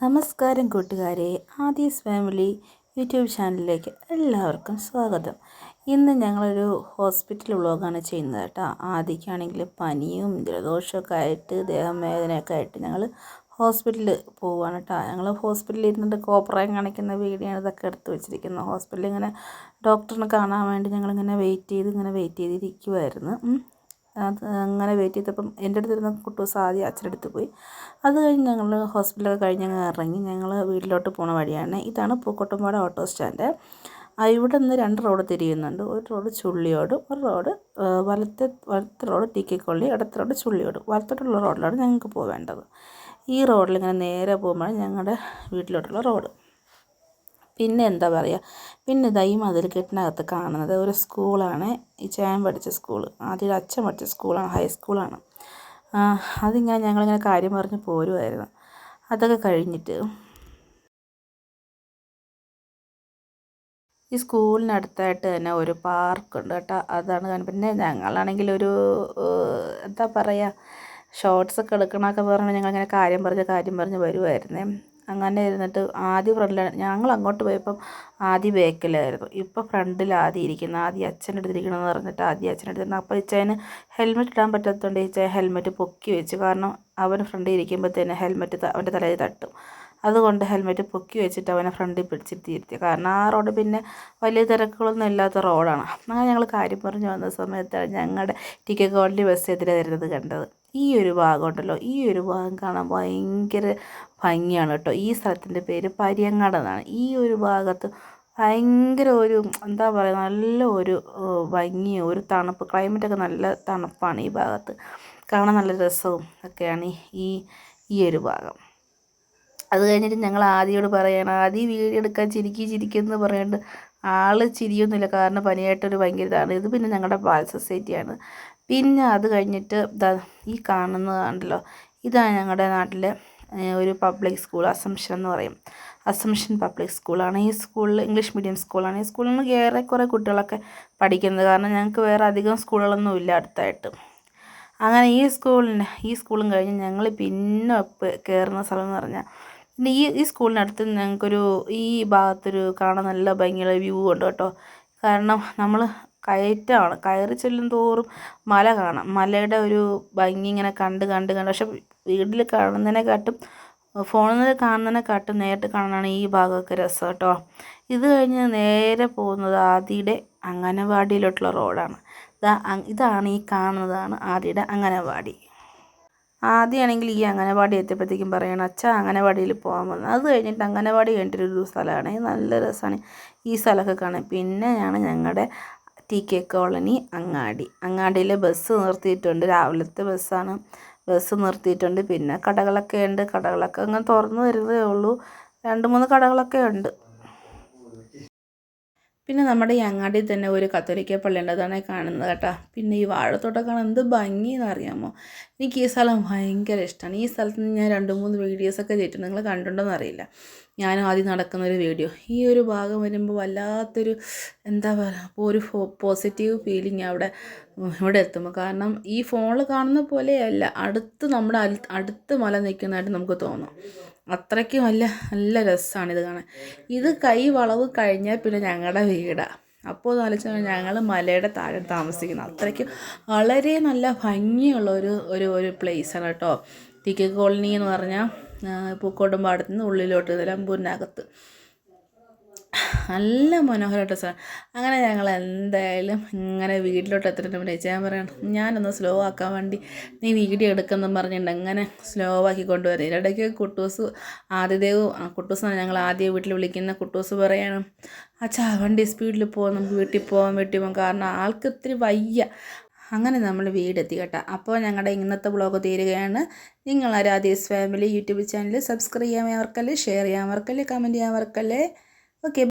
നമസ്കാരം കൂട്ടുകാരെ, Aadhi's family YouTube ചാനലിലേക്ക് എല്ലാവർക്കും സ്വാഗതം. ഇന്ന് ഞങ്ങളൊരു ഹോസ്പിറ്റൽ വ്ളോഗാണ് ചെയ്യുന്നത് കേട്ടോ. ആദ്യക്കാണെങ്കിൽ പനിയും ജലദോഷമൊക്കെ ആയിട്ട് ദേഹം വേദനയൊക്കെ ആയിട്ട് ഞങ്ങൾ ഹോസ്പിറ്റലിൽ പോവുകയാണ് കേട്ടോ. ഞങ്ങൾ ഹോസ്പിറ്റലിൽ ഇരുന്നിട്ട് കോപ്രായം കാണിക്കുന്ന വീഡിയോ ആണ് ഇതൊക്കെ എടുത്ത് വെച്ചിരിക്കുന്നത്. ഹോസ്പിറ്റലിൽ ഇങ്ങനെ ഡോക്ടറിനെ കാണാൻ വേണ്ടി ഞങ്ങളിങ്ങനെ വെയിറ്റ് ചെയ്തിരിക്കുമായിരുന്നു. അത് അങ്ങനെ വെയിറ്റ് ചെയ്തപ്പം എൻ്റെ അടുത്തിരുന്ന കുട്ടൂസ് ആദ്യം അച്ഛൻ്റെ അടുത്ത് പോയി. അത് കഴിഞ്ഞ് ഞങ്ങൾ ഹോസ്പിറ്റലൊക്കെ കഴിഞ്ഞ് ഇറങ്ങി ഞങ്ങൾ വീട്ടിലോട്ട് പോണ വഴിയാണ്. ഇതാണ് പൂക്കോട്ടുംപാട ഓട്ടോ സ്റ്റാൻഡ്. ഇവിടെ നിന്ന് 2 റോഡ് തിരിയുന്നുണ്ട്. ഒരു റോഡ് ചുള്ളിയോട്, ഒരു റോഡ് വലത്തെ റോഡ് ടീക്കിക്കൊള്ളി, ഇടത്തെ റോഡ് ചുള്ളിയോട്. വലത്തോട്ടുള്ള റോഡിലാണ് ഞങ്ങൾക്ക് പോവേണ്ടത്. ഈ റോഡിൽ ഇങ്ങനെ നേരെ പോകുമ്പോൾ ഞങ്ങളുടെ വീട്ടിലോട്ടുള്ള റോഡ്. പിന്നെ എന്താ പറയുക, പിന്നെ ഇതാ ഈ മതിൽക്കെട്ടിനകത്ത് കാണുന്നത് ഒരു സ്കൂളാണ്. ഈ ചേൻ പഠിച്ച സ്കൂൾ, ആദ്യം അച്ഛൻ പഠിച്ച സ്കൂളാണ്, ഹൈസ്കൂളാണ്. അതിങ്ങനെ ഞങ്ങളിങ്ങനെ കാര്യം പറഞ്ഞ് പോരുമായിരുന്നു. അതൊക്കെ കഴിഞ്ഞിട്ട് ഈ സ്കൂളിനടുത്തായിട്ട് തന്നെ ഒരു പാർക്കുണ്ട് കേട്ടോ. അതാണ് പിന്നെ ഞങ്ങളാണെങ്കിൽ ഒരു എന്താ പറയുക, ഷോർട്സൊക്കെ എടുക്കണമൊക്കെ പറഞ്ഞ് ഞങ്ങളിങ്ങനെ കാര്യം പറഞ്ഞ് വരുമായിരുന്നേ. അങ്ങനെ ഇരുന്നിട്ട് ആദ്യം ഫ്രണ്ടിലാണ്, ഞങ്ങൾ അങ്ങോട്ട് പോയപ്പം ആദ്യം ബാക്കിലായിരുന്നു. ഇപ്പോൾ ഫ്രണ്ടിൽ ആദ്യം ഇരിക്കുന്നത്, ആദ്യം അച്ഛൻ്റെ അടുത്തിരിക്കണമെന്ന് പറഞ്ഞിട്ട് ആദ്യം അച്ഛൻ്റെ അടുത്തിരുന്നു. അപ്പോൾ ഇച്ചേന് ഹെൽമെറ്റ് ഇടാൻ പറ്റാത്തതുകൊണ്ട് ഇച്ചേ ഹെൽമെറ്റ് പൊക്കി വെച്ചു. കാരണം അവൻ ഫ്രണ്ടിൽ ഇരിക്കുമ്പോഴത്തേന് ഹെൽമെറ്റ് അവൻ്റെ തലയിൽ തട്ടും. അതുകൊണ്ട് ഹെൽമെറ്റ് പൊക്കി വെച്ചിട്ട് അവനെ ഫ്രണ്ടിൽ പിടിച്ചിരുത്തി. കാരണം ആ റോഡ് പിന്നെ വലിയ തിരക്കുകളൊന്നും ഇല്ലാത്ത റോഡാണ്. അങ്ങനെ ഞങ്ങൾ കാര്യം പറഞ്ഞ് വന്ന സമയത്താണ് ഞങ്ങളുടെ ടിക്കറ്റ് കോളനി ബസ് എതിരെ വരുന്നത് കണ്ടത്. ഈ ഒരു ഭാഗം ഉണ്ടല്ലോ, ഈ ഒരു ഭാഗം കാണാൻ ഭയങ്കര ഭംഗിയാണ് കേട്ടോ. ഈ സ്ഥലത്തിൻ്റെ പേര് പരിയങ്ങാട് എന്നാണ്. ഈ ഒരു ഭാഗത്ത് ഭയങ്കര ഒരു എന്താ പറയുക, നല്ല ഒരു ഭംഗിയും ഒരു തണുപ്പ്, ക്ലൈമറ്റൊക്കെ നല്ല തണുപ്പാണ് ഈ ഭാഗത്ത്. കാണാൻ നല്ല രസവും ഒക്കെയാണ് ഈ ഒരു ഭാഗം. അത് കഴിഞ്ഞിട്ട് ഞങ്ങൾ ആദിയോട് പറയണം, ആദ്യം വീഡിയോ എടുക്കാൻ ചിരിക്കുമെന്ന് പറയുന്നുണ്ട്. ആൾ ചിരിയൊന്നുമില്ല, കാരണം പനിയായിട്ടൊരു ഭയങ്കര ഇതാണ്. ഇത് പിന്നെ ഞങ്ങളുടെ ബാൽ സൊസൈറ്റിയാണ്. പിന്നെ അത് കഴിഞ്ഞിട്ട് ഈ കാണുന്നതാണല്ലോ, ഇതാണ് ഞങ്ങളുടെ നാട്ടിലെ ഒരു പബ്ലിക് സ്കൂൾ, അസംഷൻ എന്ന് പറയും. അസംഷൻ പബ്ലിക് സ്കൂളാണ്. ഈ സ്കൂളിൽ ഇംഗ്ലീഷ് മീഡിയം സ്കൂളാണ്. ഈ സ്കൂളിൽ നിന്ന് ഏറെക്കുറെ കുട്ടികളൊക്കെ പഠിക്കുന്നത്, കാരണം ഞങ്ങൾക്ക് വേറെ അധികം സ്കൂളുകളൊന്നും ഇല്ല അടുത്തായിട്ട്. അങ്ങനെ ഈ സ്കൂളും കഴിഞ്ഞ് ഞങ്ങൾ പിന്നെ കയറുന്ന സ്ഥലം എന്ന് പറഞ്ഞാൽ, പിന്നെ ഈ സ്കൂളിനടുത്ത് ഞങ്ങൾക്കൊരു ഈ ഭാഗത്തൊരു കാണാൻ നല്ല ഭംഗിയുള്ള വ്യൂ ഉണ്ട് കേട്ടോ. കാരണം നമ്മൾ കയറ്റമാണ്, കയറി ചെല്ലും തോറും മല കാണാം. മലയുടെ ഒരു ഭംഗി ഇങ്ങനെ കണ്ട് പക്ഷെ വീട്ടിൽ കാണുന്നതിനെക്കാട്ടും ഫോണിൽ കാണുന്നതിനെക്കാട്ടും നേരിട്ട് കാണാനാണ് ഈ ഭാഗമൊക്കെ രസം കേട്ടോ. ഇത് കഴിഞ്ഞ് നേരെ പോകുന്നത് ആദിയുടെ അംഗനവാടിയിലോട്ടുള്ള റോഡാണ്. ഇതാണ് ഈ കാണുന്നതാണ് ആദിയുടെ അംഗനവാടി. ആദ്യമാണെങ്കിൽ ഈ അംഗനവാടി എത്തിയപ്പോഴത്തേക്കും പറയണം, അച്ഛാ അംഗനവാടിയിൽ പോകാൻ വന്നത്. അത് കഴിഞ്ഞിട്ട് അംഗനവാടി കഴിഞ്ഞിട്ടൊരു സ്ഥലമാണ്, നല്ല രസമാണ് ഈ സ്ഥലമൊക്കെ കാണാൻ. പിന്നെയാണ് ഞങ്ങളുടെ TK കോളനി അങ്ങാടിയിൽ ബസ് നിർത്തിയിട്ടുണ്ട്. രാവിലത്തെ ബസ്സാണ്, ബസ് നിർത്തിയിട്ടുണ്ട്. പിന്നെ കടകളൊക്കെ ഉണ്ട്, കടകളൊക്കെ അങ്ങനെ തുറന്നു വരുന്നതേ ഉള്ളൂ. 2-3 കടകളൊക്കെ ഉണ്ട്. പിന്നെ നമ്മുടെ ഈ അങ്ങാടിയിൽ തന്നെ ഒരു കത്തോലിക്ക പള്ളിയുണ്ട്, അതാണ് കാണുന്നത് കേട്ടോ. പിന്നെ ഈ വാഴത്തോട്ടം കാണാൻ എന്ത് ഭംഗിയെന്ന് അറിയാമോ. എനിക്ക് ഈ സ്ഥലം ഭയങ്കര ഇഷ്ടമാണ്. ഈ സ്ഥലത്ത് നിന്ന് ഞാൻ 2-3 വീഡിയോസൊക്കെ ചെയ്തിട്ടുണ്ട്, നിങ്ങൾ കണ്ടിട്ടുണ്ടോയെന്ന് അറിയില്ല. ഞാനും ആദ്യം നടക്കുന്നൊരു വീഡിയോ. ഈ ഒരു ഭാഗം വരുമ്പോൾ വല്ലാത്തൊരു എന്താ പറയുക, ഒരു പോസിറ്റീവ് ഫീലിംഗ് ഇവിടെ എത്തുമ്പോൾ. കാരണം ഈ ഫോണിൽ കാണുന്ന പോലെയല്ല, നമ്മുടെ അടുത്ത് മല നിൽക്കുന്നതായിട്ട് നമുക്ക് തോന്നും. അത്രയ്ക്ക് നല്ല രസമാണ് ഇത് കാണാൻ. ഇത് കൈ വളവ് കഴിഞ്ഞാൽ പിന്നെ ഞങ്ങളുടെ വീടാണ്. അപ്പോൾ എന്ന് ആലോചിച്ചാൽ ഞങ്ങൾ മലയുടെ താഴെ താമസിക്കുന്നത്. അത്രയ്ക്ക് വളരെ നല്ല ഭംഗിയുള്ള ഒരു പ്ലേസാണ് കേട്ടോ. TK കോളനി എന്ന് പറഞ്ഞാൽ പൂക്കോട്ടുംപാടത്ത് നിന്ന് ഉള്ളിലോട്ട് നിലമ്പൂരിനകത്ത് നല്ല മനോഹരമായിട്ട് സ്ഥലം. അങ്ങനെ ഞങ്ങൾ എന്തായാലും ഇങ്ങനെ വീട്ടിലോട്ട് എത്തിയിട്ട് ഞാൻ പറയണം, ഞാനൊന്ന് സ്ലോ ആക്കാൻ വേണ്ടി നീ വീഡിയോ എടുക്കുമെന്നും പറഞ്ഞിട്ടുണ്ട് അങ്ങനെ സ്ലോ ആക്കി കൊണ്ടുവരും. ഇതിനിടയ്ക്ക് കുട്ടൂസ് കുട്ടൂസാണ് ഞങ്ങൾ ആദ്യം വീട്ടിൽ വിളിക്കുന്ന. കുട്ടൂസ് പറയണം, അച്ഛാ വണ്ടി സ്പീഡിൽ പോകാം, നമുക്ക് വീട്ടിൽ പോകാം, കാരണം ആൾക്ക് ഇത്തിരി വയ്യ. അങ്ങനെ നമ്മൾ വീടെത്തി കേട്ടോ. അപ്പോൾ ഞങ്ങളുടെ ഇന്നത്തെ വ്ളോഗ് തീരുകയാണ്. നിങ്ങൾ Aadhi's family YouTube channel subscribe ചെയ്യാൻ മറക്കല്ലേ, ഷെയർ ചെയ്യാൻ മറക്കല്ലേ, കമൻറ്റ് ചെയ്യാൻ മറക്കല്ലേ. ഓക്കെ.